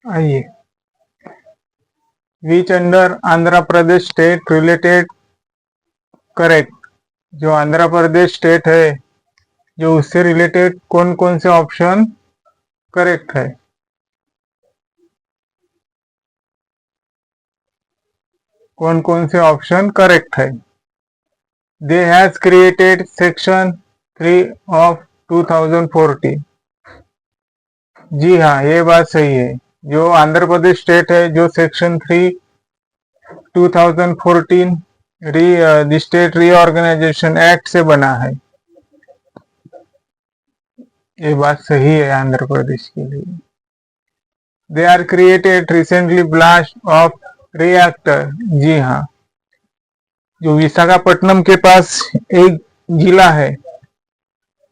आइए, विच under Andhra Pradesh state related correct. जो Andhra Pradesh state है, जो उससे रिलेटेड कौन कौन से ऑप्शन करेक्ट है? कौन कौन से ऑप्शन करेक्ट है? They has created section 3 of 2014। जी हाँ, ये बात सही है। जो आंध्र प्रदेश स्टेट है, जो सेक्शन 3 2014 स्टेट रीऑर्गेनाइजेशन एक्ट से बना है। ये बात सही है आंध्र प्रदेश के लिए। They are created recently blast of reactor. जी हाँ, जो विशाखापट्टनम के पास एक जिला है,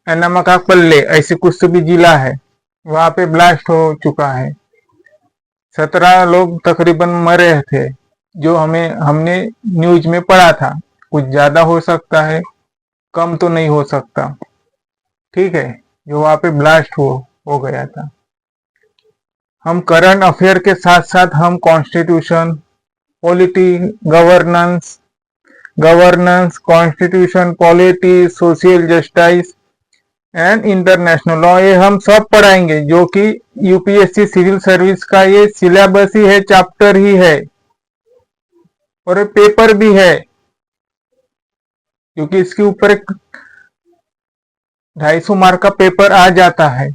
एनामकापल्ले ऐसे कुछ तो भी जिला है, वहां पे ब्लास्ट हो चुका है। 17 लोग तकरीबन मरे थे, जो हमने न्यूज में पढ़ा था। कुछ ज्यादा हो सकता है, कम तो नहीं हो सकता। ठीक है, जो वहां पे ब्लास्ट हो गया था। हम करंट अफेयर के साथ साथ हम constitution, polity, governance, constitution, polity, social justice and international law, ये हम सब पढ़ाएंगे, जो कि यूपीएससी सिविल सर्विस का ये सिलेबस ही है, चैप्टर ही है, और पेपर भी है, क्योंकि इसके ऊपर एक 250 मार्क का पेपर आ जाता है।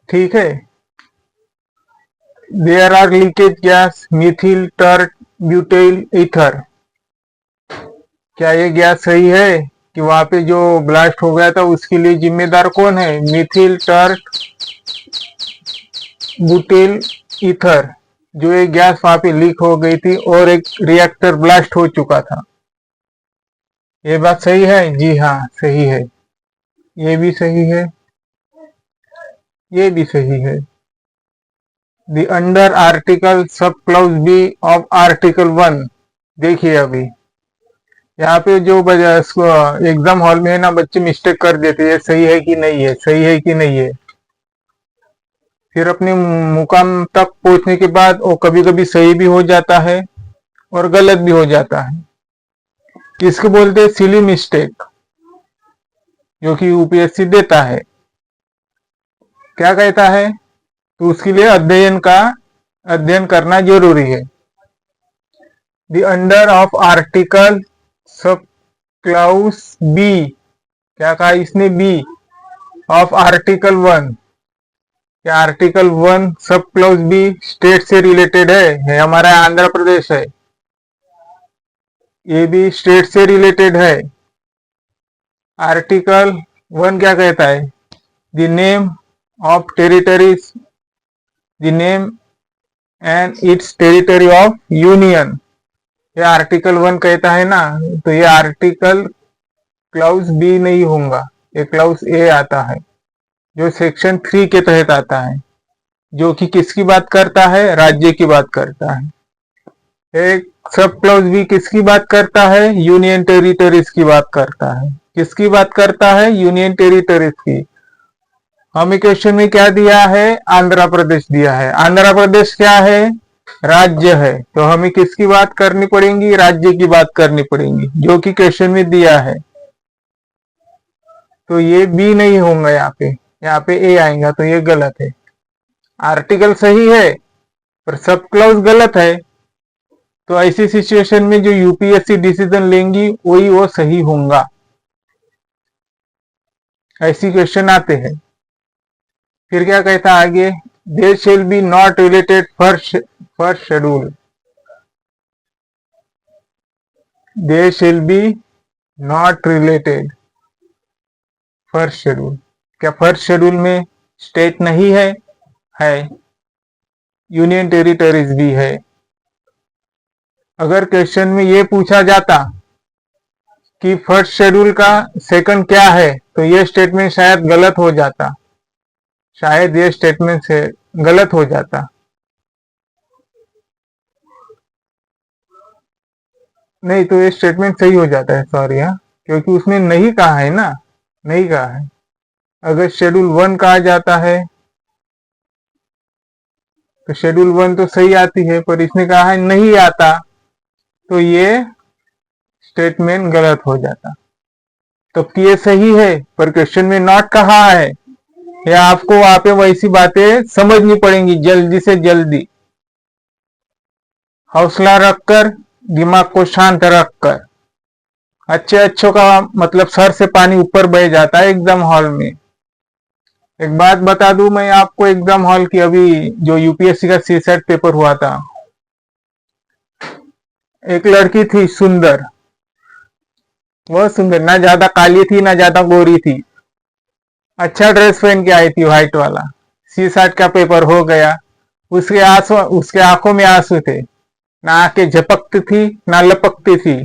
ठीक है। There are leakage gas, methyl, tert, butyl, ether. क्या ये गैस सही है कि वहां पे जो ब्लास्ट हो गया था उसके लिए जिम्मेदार कौन है? Methyl, tert, butyl, ether. जो ये गैस वहां पे लीक हो गई थी और एक रिएक्टर ब्लास्ट हो चुका था। ये बात सही है? जी हाँ, सही है। ये भी सही है, ये भी सही है। The under article sub clause B of article 1। देखिए अभी यहाँ पे जो एग्जाम हॉल में है ना, बच्चे मिस्टेक कर देते हैं, सही है कि नहीं है, सही है कि नहीं है। फिर अपने मुकाम तक पहुंचने के बाद वो कभी कभी सही भी हो जाता है और गलत भी हो जाता है। इसको बोलते हैं सिली मिस्टेक, जो कि यूपीएससी देता है। क्या कहता है? तो उसके लिए अध्ययन करना जरूरी है। The under of article sub clause B, क्या कहा इसने? B of article 1। क्या article 1 sub clause B state से रिलेटेड है? हमारा आंध्र प्रदेश है, ये भी स्टेट से रिलेटेड है। आर्टिकल 1 क्या कहता है? The name of territories, the name and it's territory of union. ये आर्टिकल 1 कहता है ना, तो ये आर्टिकल क्लाउज बी नहीं होगा, ये क्लाउज ए आता है, जो सेक्शन 3 के तहत आता है, जो कि किसकी बात करता है? राज्य की बात करता है। एक सब क्लाउज बी किसकी बात करता है? यूनियन टेरिटरीज की बात करता है। किसकी बात करता है? यूनियन टेरिटरीज की। हमें क्वेश्चन में क्या दिया है? आंध्र प्रदेश दिया है। आंध्र प्रदेश क्या है? राज्य है। तो हमें किसकी बात करनी पड़ेगी? राज्य की बात करनी पड़ेगी, जो कि क्वेश्चन में दिया है। तो ये बी नहीं होगा, यहाँ पे ए आएगा, तो ये गलत है। आर्टिकल सही है पर सब क्लाउज गलत है। तो ऐसी सिचुएशन में जो यूपीएससी डिसीजन लेंगी वही वो सही होगा। ऐसी क्वेश्चन आते हैं। फिर क्या कहता है आगे? दे shall be not related first schedule. They shall be not related first schedule. क्या फर्स्ट शेड्यूल में स्टेट नहीं है? है, यूनियन टेरिटरीज भी है। अगर क्वेश्चन में ये पूछा जाता कि फर्स्ट शेड्यूल का सेकंड क्या है, तो ये स्टेटमेंट शायद गलत हो जाता, शायद ये स्टेटमेंट से गलत हो जाता। नहीं, तो ये स्टेटमेंट सही हो जाता है, सॉरी। हाँ, क्योंकि उसने नहीं कहा है ना, नहीं कहा है। अगर शेड्यूल 1 कहा जाता है तो शेड्यूल 1 तो सही आती है, पर इसने कहा है नहीं आता, तो ये स्टेटमेंट गलत हो जाता। तो ये सही है, पर क्वेश्चन में नॉट कहा है, या आपको वहां पे वैसी बातें समझनी पड़ेंगी जल्दी से जल्दी। हौसला रखकर, दिमाग को शांत रखकर। अच्छे अच्छों का मतलब सर से पानी ऊपर बह जाता है एग्जाम हॉल में। एक बात बता दूं मैं आपको एग्जाम हॉल की, अभी जो यूपीएससी का सीसेट पेपर हुआ था, एक लड़की थी सुंदर, वह सुंदर, ना ज्यादा काली थी ना ज्यादा गोरी थी, अच्छा ड्रेस पहन के आई थी व्हाइट वाला। सीसेट का पेपर हो गया, उसके आंखों में आंसू थे, ना आंखें झपकती थी ना लपकती थी,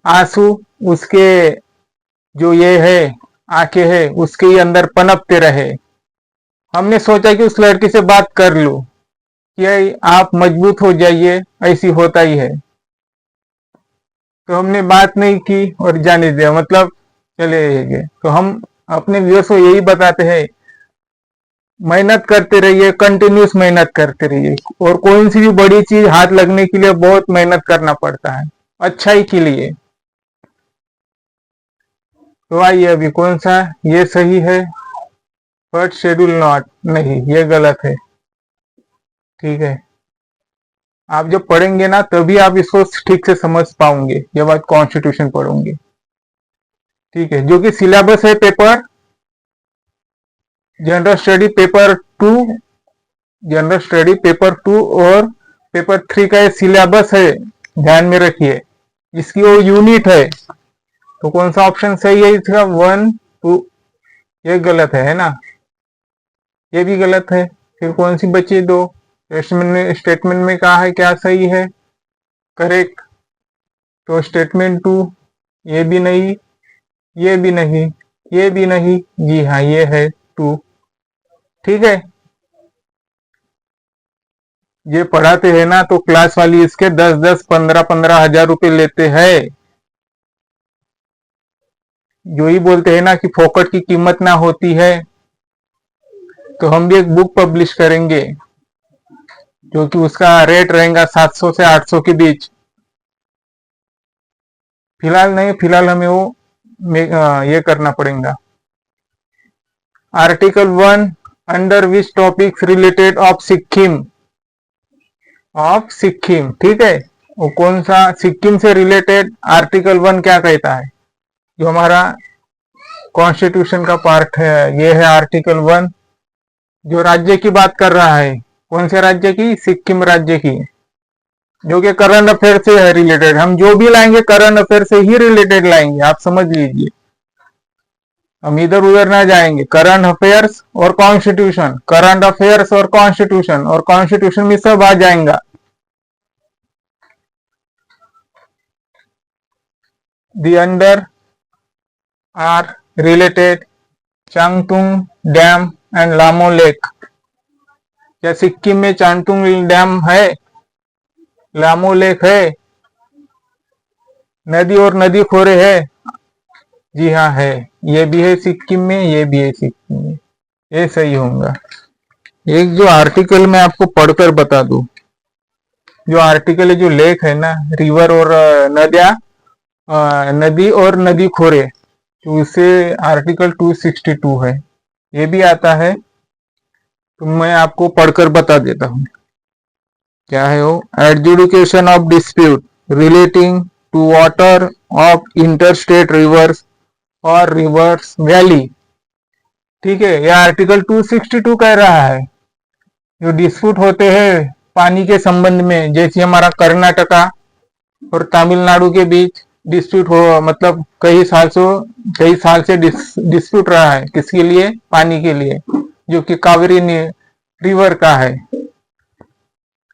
आंसू उसके जो ये है आंखें है उसके ही अंदर पनपते रहे। हमने सोचा कि उस लड़की से बात कर लूं कि आप मजबूत हो जाइए, ऐसी होता ही है। तो हमने बात नहीं की और जाने दिया, मतलब चले गए। तो हम अपने व्यूअर्स को यही बताते हैं, मेहनत करते रहिए, कंटिन्यूस मेहनत करते रहिए, और कोई सी भी बड़ी चीज हाथ लगने के लिए बहुत मेहनत करना पड़ता है, अच्छाई के लिए। तो आइए अभी कौन सा ये सही है, बट शेड्यूल नॉट, नहीं ये गलत है। ठीक है, आप जब पढ़ेंगे ना तभी आप इसको ठीक से समझ पाओगे जब आप कॉन्स्टिट्यूशन पढ़ोगे। ठीक है, जो कि सिलेबस है paper general study paper 2, general study paper 2 और पेपर 3 का ये सिलेबस है, ध्यान में रखिए। इसकी वो यूनिट है, तो कौन सा ऑप्शन सही है इसका, 1 2, ये गलत है ना, ये भी गलत है। फिर कौन सी बची, दो स्टेटमेंट में कहा है क्या सही है, करेक्ट, तो स्टेटमेंट 2, ये भी नहीं, ये भी नहीं, ये भी नहीं, जी हाँ ये है 2। ठीक है, ये पढ़ाते हैं ना तो क्लास वाली इसके 10-10 15-15 हजार रुपए लेते हैं। जो ही बोलते हैं ना कि फोकट की कीमत ना होती है, तो हम भी एक बुक पब्लिश करेंगे जो कि उसका रेट रहेगा 700 से 800 के बीच। फिलहाल नहीं, फिलहाल हमें वो ये करना पड़ेगा। Article 1 under which topics related of Sikkim, of Sikkim, ठीक है, वो कौन सा सिक्किम से रिलेटेड आर्टिकल 1 क्या कहता है, जो हमारा कॉन्स्टिट्यूशन का पार्ट है, ये है आर्टिकल 1, जो राज्य की बात कर रहा है। कौन से राज्य की, सिक्किम राज्य की, जो कि करंट अफेयर से है रिलेटेड। हम जो भी लाएंगे करंट अफेयर से ही रिलेटेड लाएंगे, आप समझ लीजिए, हम इधर उधर ना जाएंगे। करंट अफेयर्स और कॉन्स्टिट्यूशन, करंट अफेयर्स और कॉन्स्टिट्यूशन में सब आ जाएगा। The under are related Chungthang dam and Lhamo lake. क्या सिक्किम में चांगतुंग डैम है, लामो लेक है, नदी और नदी खोरे है, जी हाँ है, ये भी है सिक्किम में, ये भी है सिक्किम में, ये सही होगा। एक जो आर्टिकल मैं आपको पढ़कर बता दूं, जो आर्टिकल है, जो लेक है ना, रिवर और नदियां, नदी और नदी खोरे, तो उसे आर्टिकल 262 है, ये भी आता है। तो मैं आपको पढ़कर बता देता हूँ क्या है वो। Adjudication of dispute relating to water of interstate rivers और रिवर्स वैली। ठीक है, यह आर्टिकल 262 कह रहा है, जो डिस्प्यूट होते हैं पानी के संबंध में, जैसे हमारा कर्नाटका और तमिलनाडु के बीच डिस्प्यूट हो, मतलब कई साल से डिस्प्यूट रहा है, किसके लिए, पानी के लिए, जो कि कावेरी रिवर का है।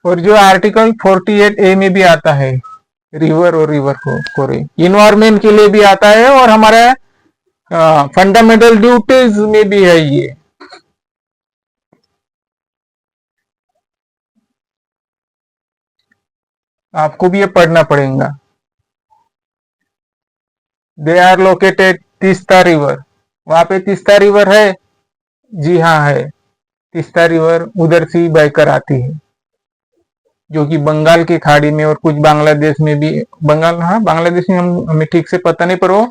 और जो आर्टिकल 48A में भी आता है, रिवर और रिवर खोरे, इन्वायरमेंट के लिए भी आता है, और हमारे फंडामेंटल ड्यूटीज में भी है ये। आपको भी ये पढ़ना पड़ेगा। They are located Teesta river, वहां पे तीस्ता रिवर है, जी हाँ है, तीस्ता रिवर उधर से ही बहकर आती है, जो कि बंगाल की खाड़ी में और कुछ बांग्लादेश में भी, बंगाल, हाँ बांग्लादेश में हमें ठीक से पता नहीं, पर वो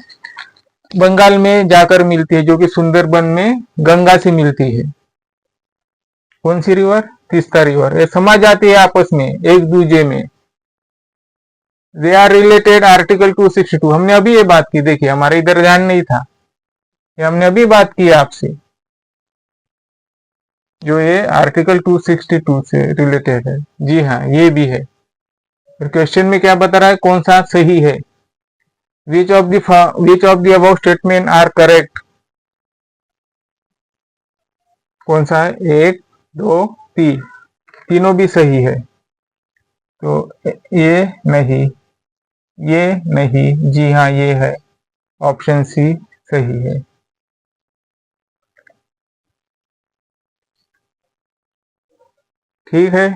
बंगाल में जाकर मिलती है, जो कि सुंदरबन में गंगा से मिलती है। कौन सी रिवर? तीस्ता रिवर। ये समा जाती है आपस में एक दूजे में, दे आर रिलेटेड, आर्टिकल 262। हमने अभी ये बात की, देखिए हमारे इधर ध्यान नहीं था, ये हमने अभी बात की आपसे, जो ये आर्टिकल 262 से रिलेटेड है। जी हाँ, ये भी है। फिर क्वेश्चन में क्या बता रहा है, कौन सा सही है? Which of the above statement are correct? कौन सा है? एक, दो, तीन, तीनों भी सही है। तो ये नहीं, ये नहीं, जी हाँ ये है, ऑप्शन सी सही है। ठीक है।